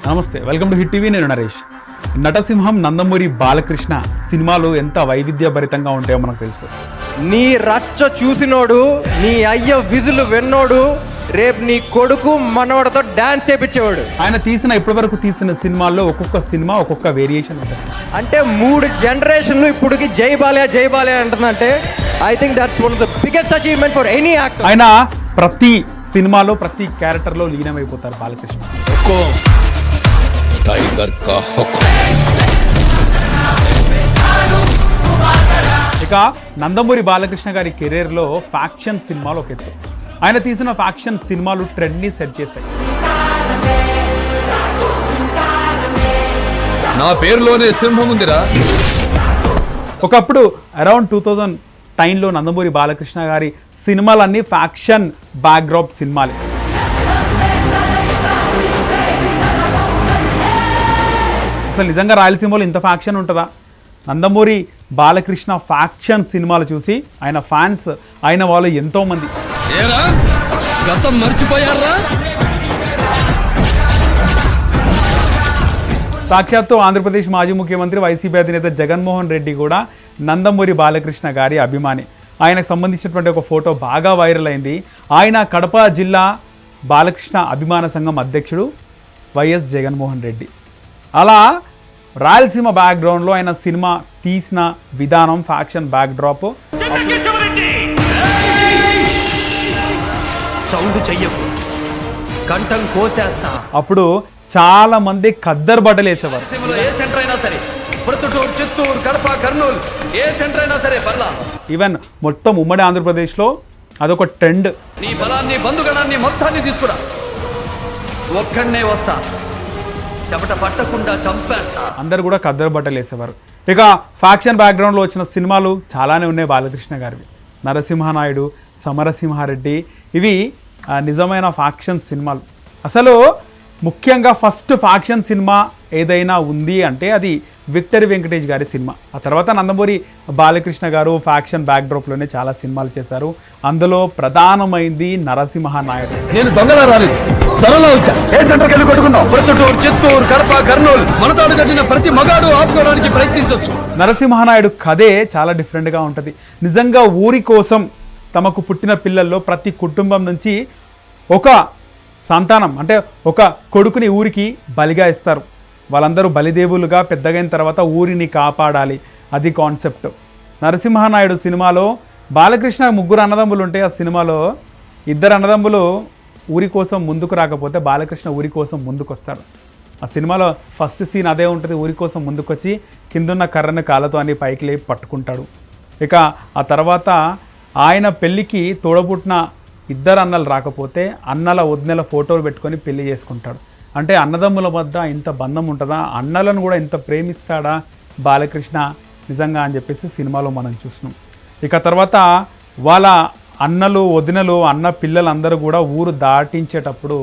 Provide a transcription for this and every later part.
నమస్తే, welcome to hit TV. నేను నరేష్. నటసింహం నందమూరి బాలకృష్ణ సినిమాలు ఎంత వైవిధ్యభరితంగా ఉంటాయో మనకు తెలుసు. నీ రచ్చ చూసినోడు, నీ అయ్య విజులు విన్నోడు రేపు నీ కొడుకు మనవడతో డాన్స్ చేపించేవాడు. ఆయన ఇప్పటివరకు తీసిన సినిమాల్లో ఒక్కొక్క సినిమా ఒక్కొక్క వేరియేషన్ ఉంటుంది. అంటే 3 జనరేషన్లు ఇప్పటికి జై బాలయ్య అంటుందంటే I think that's one of the biggest achievement for any actor. ఆయన ప్రతి సినిమాలో ప్రతి క్యారెక్టర్లో లీనమైపోతారు బాలకృష్ణ. ఇక నందమూరి బాలకృష్ణ గారి కెరీర్లో ఫ్యాక్షన్ సినిమాలు ఒక ఎత్తు. ఆయన తీసిన ఫ్యాక్షన్ సినిమాలు ట్రెండ్ని సెట్ చేశాయి. నా పేరులోనే సింహం ఉందిరా. ఒకప్పుడు అరౌండ్ 2010లో నందమూరి బాలకృష్ణ గారి సినిమాలన్నీ ఫ్యాక్షన్ బ్యాక్డ్రాప్ సినిమాలే. అసలు నిజంగా రాయలసీమలో ఇంత ఫ్యాక్షన్ ఉంటుందా? నందమూరి బాలకృష్ణ ఫ్యాక్షన్ సినిమాలు చూసి ఆయన ఫ్యాన్స్ అయిన వాళ్ళు ఎంతోమంది. సాక్షాత్తు ఆంధ్రప్రదేశ్ మాజీ ముఖ్యమంత్రి వైసీపీ అధినేత జగన్మోహన్ రెడ్డి కూడా నందమూరి బాలకృష్ణ గారి అభిమాని. ఆయనకు సంబంధించినటువంటి ఒక ఫోటో బాగా వైరల్ అయింది. ఆయన కడప జిల్లా బాలకృష్ణ అభిమాన సంఘం అధ్యక్షుడు వైఎస్ జగన్మోహన్ రెడ్డి. అలా రాయలసీమ బ్యాక్గ్రౌండ్లో ఆయన సినిమా తీసిన విధానం ఫ్యాక్షన్ బ్యాక్డ్రాప్. అప్పుడు చాలా మంది ఖద్దరు బట్టలు వేసేవారు. ఈవెన్ మొత్తం ఉమ్మడి ఆంధ్రప్రదేశ్లో అదొక ట్రెండ్. నీ బలాన్ని బంధుగణాన్ని మొత్తాన్ని తీసుకురా, ఒక్కడనే వస్తా, చెమట పట్టకుండా చంపేస్తా. అందరు కూడా ఖద్దరు బట్టలు వేసేవారు. ఇక ఫ్యాక్షన్ బ్యాక్గ్రౌండ్లో వచ్చిన సినిమాలు చాలానే ఉన్నాయి బాలకృష్ణ గారివి. నరసింహనాయుడు, సమరసింహారెడ్డి, ఇవి నిజమైన ఫ్యాక్షన్ సినిమాలు. అసలు ముఖ్యంగా ఫస్ట్ ఫ్యాక్షన్ సినిమా ఏదైనా ఉంది అంటే అది విక్టరీ వెంకటేష్ గారి సినిమా. ఆ తర్వాత నందమూరి బాలకృష్ణ గారు ఫ్యాక్షన్ బ్యాక్డ్రాప్లోనే చాలా సినిమాలు చేశారు. అందులో ప్రధానమైంది నరసింహనాయుడు. నేను దొంగలా రాలేదు, త్వరలో వచ్చా. చిత్తూరు, కడప, కర్నూలు, మనతాడు కట్టిన ప్రతి మగాడు ఆపుకోవడానికి ప్రయత్నించవచ్చు. నరసింహనాయుడు కథే చాలా డిఫరెంట్గా ఉంటుంది. నిజంగా ఊరి కోసం తమకు పుట్టిన పిల్లల్లో ప్రతి కుటుంబం నుంచి ఒక సంతానం అంటే ఒక కొడుకుని ఊరికి బలిగా ఇస్తారు. వాళ్ళందరూ బలిదేవులుగా పెద్దగైన తర్వాత ఊరిని కాపాడాలి, అది కాన్సెప్ట్. నరసింహనాయుడు సినిమాలో బాలకృష్ణ 3 అన్నదమ్ములు ఉంటే ఆ సినిమాలో 2 అన్నదమ్ములు ఊరి కోసం ముందుకు రాకపోతే బాలకృష్ణ ఊరి కోసం ముందుకు వస్తాడు. ఆ సినిమాలో ఫస్ట్ సీన్ అదే ఉంటుంది. ఊరి కోసం ముందుకొచ్చి కిందున్న కర్రను కాళ్ళతో అన్ని పైకి లేపి పట్టుకుంటాడు. ఇక ఆ తర్వాత ఆయన పెళ్ళికి తోడబుట్టిన 2 అన్నలు రాకపోతే అన్నల వదినెల ఫోటోలు పెట్టుకొని పెళ్లి చేసుకుంటాడు. అంటే అన్నదమ్ముల వద్ద ఇంత బంధం ఉంటుందా? అన్నలను కూడా ఇంత ప్రేమిస్తాడా బాలకృష్ణ నిజంగా అని చెప్పేసి సినిమాలో మనం చూసినాం. ఇక తర్వాత వాళ్ళ అన్నలు వదినలు అన్న పిల్లలు అందరూ కూడా ఊరు దాటించేటప్పుడు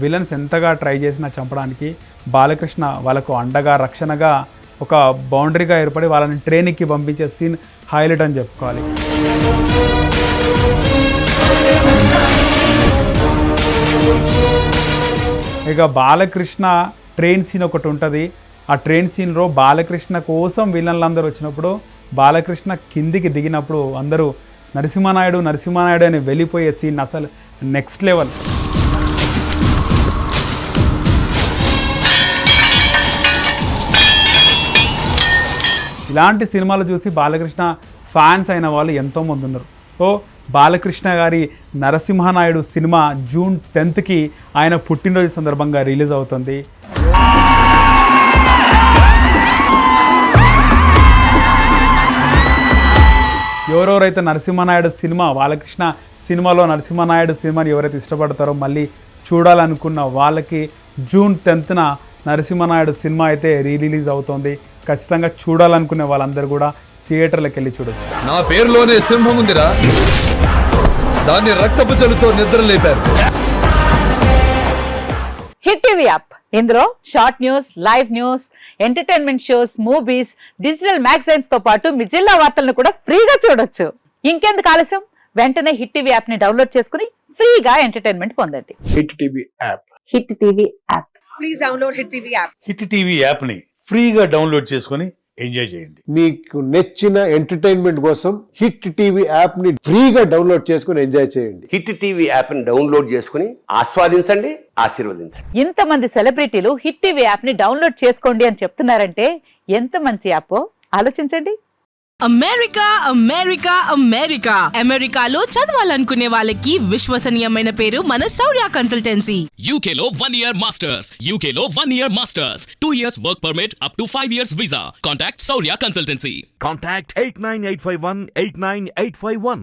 విలన్స్ ఎంతగా ట్రై చేసినా చంపడానికి బాలకృష్ణ వాళ్ళకు అండగా రక్షణగా ఒక బౌండరీగా ఏర్పడి వాళ్ళని ట్రైనింగ్కి పంపించే సీన్ హైలైట్ అని చెప్పుకోవాలి. ఇక బాలకృష్ణ ట్రైన్ సీన్ ఒకటి ఉంటుంది. ఆ ట్రైన్ సీన్లో బాలకృష్ణ కోసం విలన్లందరూ వచ్చినప్పుడు బాలకృష్ణ కిందికి దిగినప్పుడు అందరూ నరసింహనాయుడు అని వెళ్ళిపోయే సీన్ అసలు నెక్స్ట్ లెవెల్. ఇలాంటి సినిమాలు చూసి బాలకృష్ణ ఫ్యాన్స్ అయిన వాళ్ళు ఎంతోమంది ఉన్నారు. సో బాలకృష్ణ గారి నరసింహనాయుడు సినిమా జూన్ 10కి ఆయన పుట్టినరోజు సందర్భంగా రిలీజ్ అవుతుంది. ఎవరెవరైతే నరసింహనాయుడు సినిమా బాలకృష్ణ సినిమాలో నరసింహనాయుడు సినిమాని ఎవరైతే ఇష్టపడతారో మళ్ళీ చూడాలనుకున్న వాళ్ళకి జూన్ 10న నరసింహనాయుడు సినిమా అయితే రిలీజ్ అవుతుంది. ఖచ్చితంగా చూడాలనుకునే వాళ్ళందరూ కూడా థియేటర్లకు వెళ్ళి చూడొచ్చు. నా పేరులోనే సింహం ఉందిరా, దాన్ని రక్తపు జలుతో నిద్ర లేపారు. హిట్ టీవీ యాప్, ఇందులో short news, live news, entertainment shows, movies, digital magazines తో పాటు మీ జిల్లా వార్తలను కూడా ఫ్రీగా చూడొచ్చు. ఇంకెందుకు ఆలస్యం, వెంటనే హిట్ టీవీ యాప్ ని డౌన్లోడ్ చేసుకుని ఫ్రీగా ఎంటర్టైన్మెంట్ పొందండి. Hit TV app. Hit TV app. Please download Hit TV app. Hit TV యాప్ని ఫ్రీగా డౌన్లోడ్ చేసుకొని ఎంజాయ్ చేయండి. మీకు నచ్చిన ఎంటర్టైన్మెంట్ కోసం హిట్ టీవీ యాప్ ని ఫ్రీగా డౌన్లోడ్ చేసుకుని ఎంజాయ్ చేయండి. హిట్ టీవీ యాప్ని డౌన్లోడ్ చేసుకుని ఆస్వాదించండి, ఆశీర్వదించండి. ఇంతమంది సెలబ్రిటీలు హిట్ టీవీ యాప్ ని డౌన్లోడ్ చేసుకోండి అని చెప్తున్నారంటే ఎంత మంచి యాప్ ఆలోచించండి. అమెరికా అమెరికా అమెరికా అమెరికాలో చదవాలనుకునే వాళ్ళకి విశ్వసనీయమైన పేరు మన శౌర్య కన్సల్టెన్సీ. UK లో 1 year masters, UK లో 1 year masters, 2 years work permit up to 5 years visa. Contact Saurya Consultancy. Contact 89851 89851.